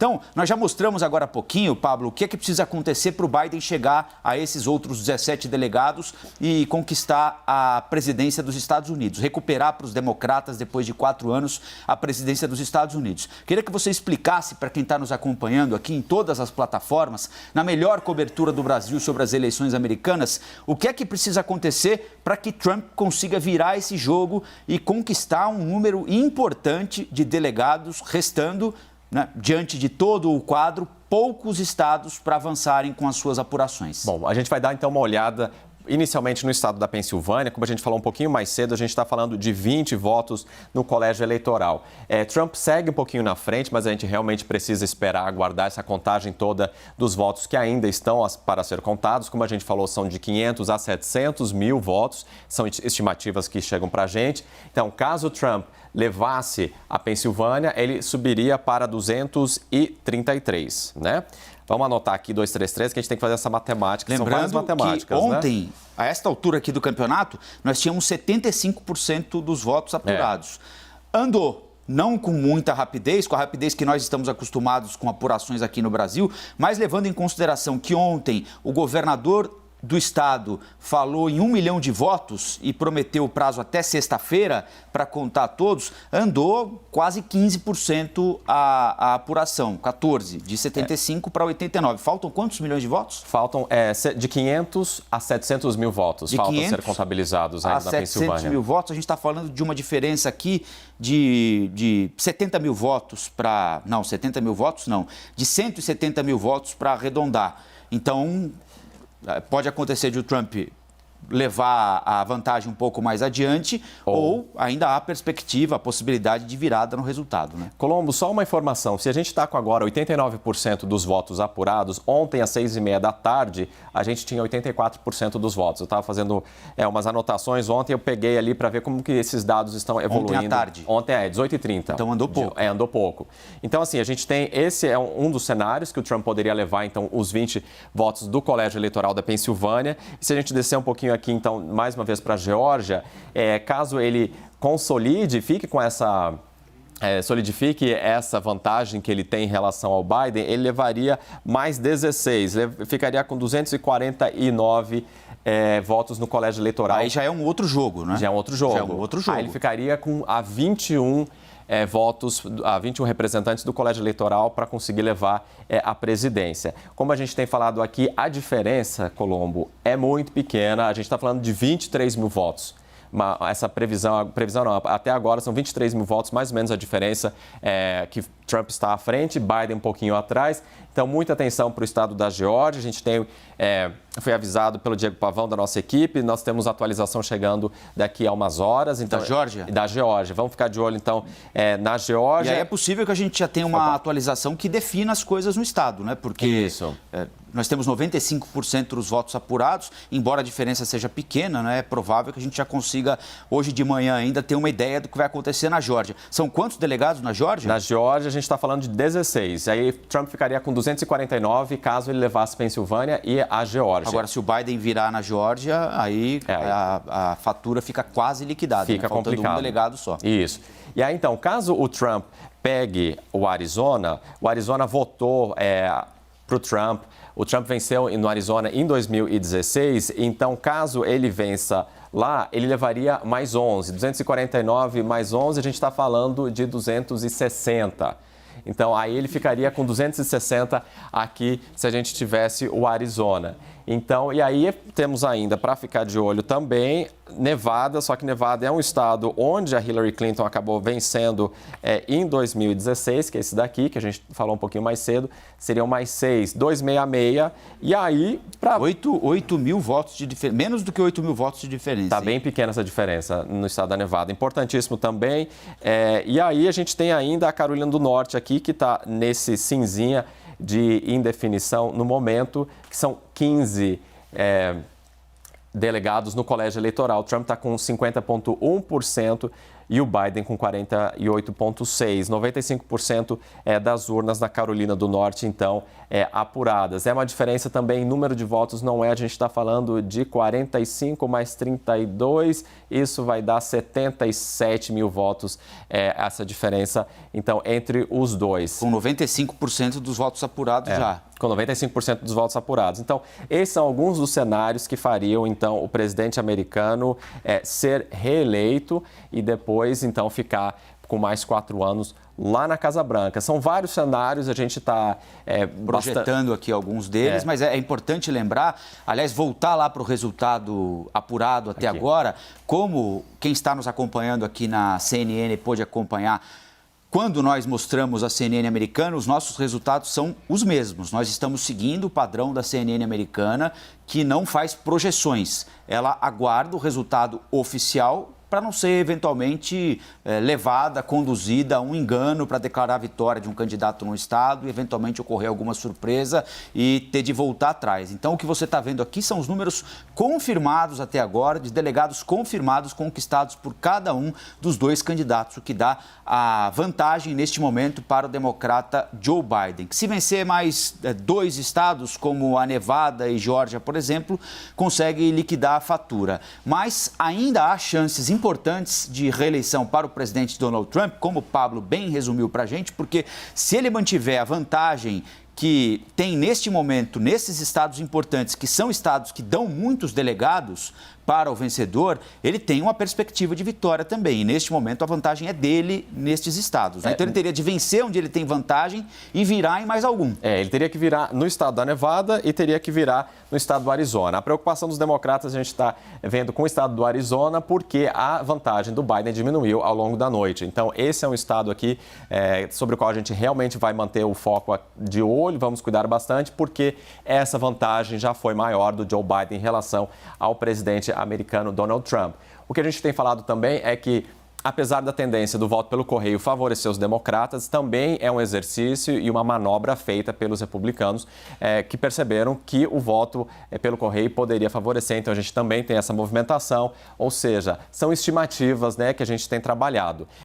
Então, nós já mostramos agora há pouquinho, Pablo, o que é que precisa acontecer para o Biden chegar a esses outros 17 delegados e conquistar a presidência dos Estados Unidos, recuperar para os democratas, depois de 4 anos, a presidência dos Estados Unidos. Queria que você explicasse para quem está nos acompanhando aqui em todas as plataformas, na melhor cobertura do Brasil sobre as eleições americanas, o que é que precisa acontecer para que Trump consiga virar esse jogo e conquistar um número importante de delegados, restando, né, diante de todo o quadro, poucos estados para avançarem com as suas apurações. Bom, a gente vai dar então uma olhada inicialmente no estado da Pensilvânia. Como a gente falou um pouquinho mais cedo, a gente está falando de 20 votos no colégio eleitoral. Trump segue um pouquinho na frente, mas a gente realmente precisa esperar, aguardar essa contagem toda dos votos que ainda estão para ser contados. Como a gente falou, são de 500 a 700 mil votos, são estimativas que chegam para a gente. Então, caso Trump levasse a Pensilvânia, ele subiria para 233, né? Vamos anotar aqui 233, que a gente tem que fazer essa matemática. Lembrando, são várias matemáticas, que ontem, né, a esta altura aqui do campeonato, nós tínhamos 75% dos votos apurados. Andou, não com muita rapidez, com a rapidez que nós estamos acostumados com apurações aqui no Brasil, mas levando em consideração que ontem o governador do estado falou em 1 milhão de votos e prometeu o prazo até sexta-feira para contar todos, andou quase 15% a apuração, 14, de 75 para 89. Faltam quantos milhões de votos? Faltam de 500 a 700 mil votos, faltam ser contabilizados ainda na Pensilvânia. 700 mil votos, a gente está falando de uma diferença aqui de 70 mil votos para... Não, 70 mil votos não, de 170 mil votos para arredondar. Então, pode acontecer de o Trump levar a vantagem um pouco mais adiante ou ainda há perspectiva, a possibilidade de virada no resultado, né? Colombo, só uma informação. Se a gente está com agora 89% dos votos apurados, ontem às 6h30 da tarde, a gente tinha 84% dos votos. Eu estava fazendo umas anotações ontem, eu peguei ali para ver como que esses dados estão evoluindo. Ontem à tarde? Ontem 18h30. Então andou pouco. Andou pouco. Então, assim, a gente tem, esse é um dos cenários que o Trump poderia levar, então, os 20 votos do Colégio Eleitoral da Pensilvânia. E se a gente descer um pouquinho aqui, então, mais uma vez para a Geórgia, caso ele consolide, solidifique essa vantagem que ele tem em relação ao Biden, ele levaria mais 16, ficaria com 249 votos no colégio eleitoral. Aí já é um outro jogo, né? Já é um outro jogo. Aí ele ficaria com 21 votos, a 21 representantes do colégio eleitoral para conseguir levar a presidência. Como a gente tem falado aqui, a diferença, Colombo, é muito pequena. A gente está falando de 23 mil votos. Essa previsão não, até agora são 23 mil votos, mais ou menos a diferença que Trump está à frente, Biden um pouquinho atrás. Então, muita atenção para o estado da Geórgia. A gente foi avisado pelo Diego Pavão, da nossa equipe. Nós temos atualização chegando daqui a umas horas. Então, da Geórgia? Da Geórgia. Vamos ficar de olho, então, na Geórgia. E aí é possível que a gente já tenha uma atualização que defina as coisas no estado, né? Porque nós temos 95% dos votos apurados, embora a diferença seja pequena, né? É provável que a gente já consiga, hoje de manhã ainda, ter uma ideia do que vai acontecer na Geórgia. São quantos delegados na Geórgia? Na Geórgia, a gente está falando de 16. Aí Trump ficaria com 249 caso ele levasse Pensilvânia e a Geórgia. Agora, se o Biden virar na Geórgia, aí a fatura fica quase liquidada. Fica complicado. Faltando um delegado só. Isso. E aí, então, caso o Trump pegue o Arizona votou para o Trump. O Trump venceu no Arizona em 2016, então, caso ele vença lá, ele levaria mais 11. 249 mais 11, a gente está falando de 260. Então, aí ele ficaria com 260 aqui se a gente tivesse o Arizona. Então, e aí temos ainda, para ficar de olho também, Nevada, só que Nevada é um estado onde a Hillary Clinton acabou vencendo em 2016, que é esse daqui, que a gente falou um pouquinho mais cedo, seriam mais 6, 266, e aí... 8 mil votos de diferença, menos do que 8 mil votos de diferença. Está bem pequena essa diferença no estado da Nevada, importantíssimo também. E aí a gente tem ainda a Carolina do Norte aqui, que está nesse cinzinha de indefinição no momento, que são 15 delegados no colégio eleitoral. Trump está com 50,1% e o Biden com 48,6%. 95% das urnas na Carolina do Norte, então, apuradas. É uma diferença também em número de votos, não é? A gente está falando de 45 mais 32, isso vai dar 77 mil votos, essa diferença, então, entre os dois. Com 95% dos votos apurados já. Com 95% dos votos apurados. Então, esses são alguns dos cenários que fariam, então, o presidente americano ser reeleito e depois, então, ficar com mais 4 anos lá na Casa Branca. São vários cenários, a gente está projetando aqui alguns deles, mas é importante lembrar, aliás, voltar lá para o resultado apurado até agora, como quem está nos acompanhando aqui na CNN pôde acompanhar. Quando nós mostramos a CNN americana, os nossos resultados são os mesmos. Nós estamos seguindo o padrão da CNN americana, que não faz projeções. Ela aguarda o resultado oficial para não ser eventualmente levada, conduzida a um engano para declarar a vitória de um candidato no estado e eventualmente ocorrer alguma surpresa e ter de voltar atrás. Então, o que você está vendo aqui são os números confirmados até agora, de delegados confirmados conquistados por cada um dos dois candidatos, o que dá a vantagem neste momento para o democrata Joe Biden, que se vencer mais 2 estados, como a Nevada e Geórgia, por exemplo, consegue liquidar a fatura. Mas ainda há chances importantes de reeleição para o presidente Donald Trump, como o Pablo bem resumiu para a gente, porque se ele mantiver a vantagem que tem neste momento, nesses estados importantes, que são estados que dão muitos delegados para o vencedor, ele tem uma perspectiva de vitória também. E neste momento a vantagem é dele nestes estados. Então ele teria de vencer onde ele tem vantagem e virar em mais algum. Ele teria que virar no estado da Nevada e teria que virar no estado do Arizona. A preocupação dos democratas a gente está vendo com o estado do Arizona porque a vantagem do Biden diminuiu ao longo da noite. Então esse é um estado aqui sobre o qual a gente realmente vai manter o foco de olho, vamos cuidar bastante, porque essa vantagem já foi maior do Joe Biden em relação ao presidente americano Donald Trump. O que a gente tem falado também é que, apesar da tendência do voto pelo correio favorecer os democratas, também é um exercício e uma manobra feita pelos republicanos que perceberam que o voto pelo correio poderia favorecer. Então, a gente também tem essa movimentação, ou seja, são estimativas, né, que a gente tem trabalhado.